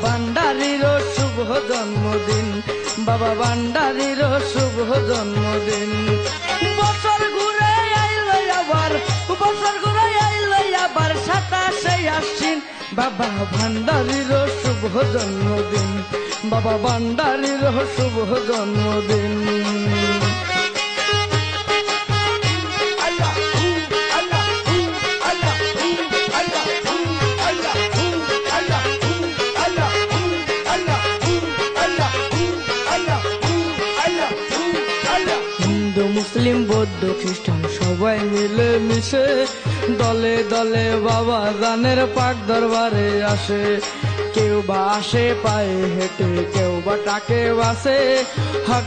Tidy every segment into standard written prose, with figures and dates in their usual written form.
ভান্ডারীর শুভ জন্মদিন, বাবা ভান্ডারীর শুভ জন্মদিন। বছর ঘুরে আইলো আবার, বছর ঘুরে আইলো আবার 27শে আশ্বিন, বাবা ভান্ডারীর শুভ জন্মদিন, বাবা ভান্ডারীর শুভ জন্মদিন। হিন্দু মুসলিম বৌদ্ধ খ্রিস্টান সবাই মিলে মিশে দলে দলে বাবা জানের পাক দরবারে আসে। কেউ বা আসে পায়ে হেঁটে, কেউ বা টাকে বাসে, হক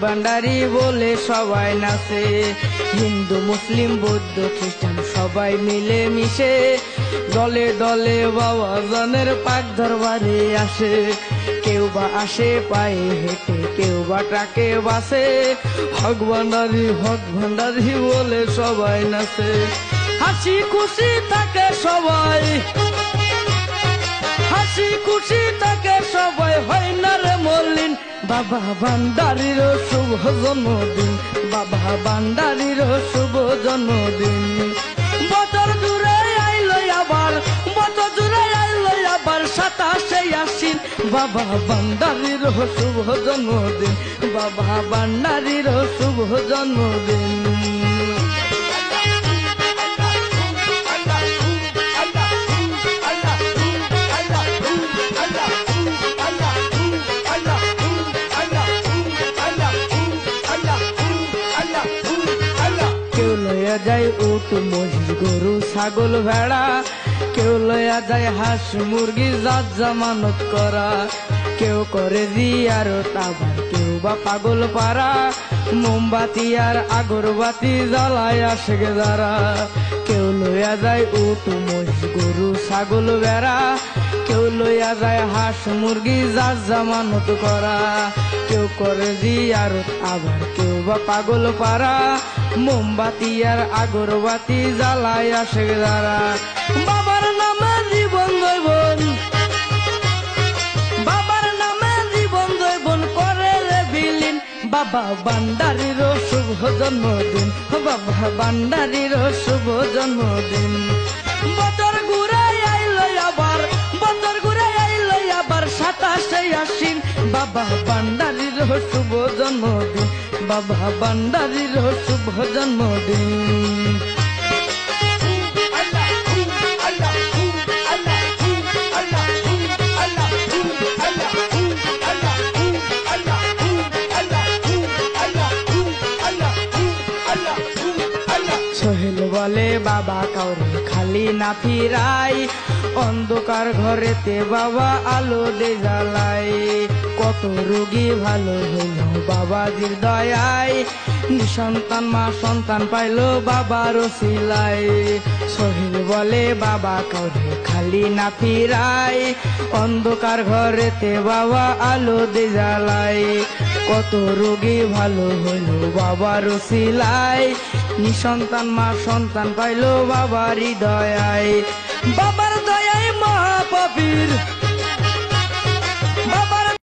ভান্ডারি বলে সবাই নাচে। হিন্দু মুসলিম বৌদ্ধ খ্রিস্টান সবাই মিলে মিশে দলে দলে বাবা জানের পাক দরবারে আসে। কেউ বা আসে পায়ে হেঁটে, কেউ বা টাকে বাসে, হক ভান্ডারি বলে সবাই নাচে। হাসি খুশি থাকে সবাই, হাসি খুশি থাকে সবাই, হয় না রে মলিন, বাবা ভান্ডারীর শুভ জন্মদিন, বাবা ভান্ডারীর শুভ জন্মদিন। বছর জুড়ে আইলো আবার, বছর জুড়ে আইলো আবার 27শে আশ্বিন, বাবা ভান্ডারীর শুভ জন্মদিন, বাবা ভান্ডারীর শুভ জন্মদিন। কেউ লইয়া যায় উট মহিষ গরু ছাগল ভেড়া, কেউ লইয়া যায় হাঁস মুরগি জাত জামানত করা, কেউ করে জিয়ারত আবার কেউ বা পাগল পারা, মোমবাতি আর আগরবাতি জ্বালায় আসে যারা। কেউ লইয়া যায় উট মহিষ গরু ছাগল ভেড়া, কেউ লইয়া যায় হাঁস মুরগি জাত জামানত করা, কেউ করে জিয়ারত আবার কেউ বা পাগল পারা, মোমবাতি আর আগরবাতি জ্বালায় আসে যারা। বাবার নামে জীবন জৈবন, বাবার নামে জীবন জৈবন করে রে বিলীন, বাবা ভান্ডারীর শুভ জন্মদিন, বাবা ভান্ডারীর শুভ জন্মদিন। বছর ঘুরে আইলো আবার, বছর ঘুরে আইলো আবার 27শে আশ্বিন, বাবা ভান্ডারীর শুভ জন্মদিন, বাবা ভান্ডারীর শুভ জন্মদিন। সোহেল বলে বাবা কাউরে খালি না ফিরাই, অন্ধকার ঘরেতে বাবা আলো দে জ্বালাই, কত রোগী ভালো হইল বাবাজির দয়ায়, নিঃসন্তান মা সন্তান পাইল বাবার ওসিলায়। সোহেল বলে বাবা কাউরে খালি না ফিরাই, অন্ধকার ঘরেতে বাবা আলো দে জ্বালাই, কত রোগী ভালো হইল বাবার ওসিলায়, নিঃসন্তান মা সন্তান পাইল বাবার দয়ায়। বাবার দয়ায় মহাপাপীর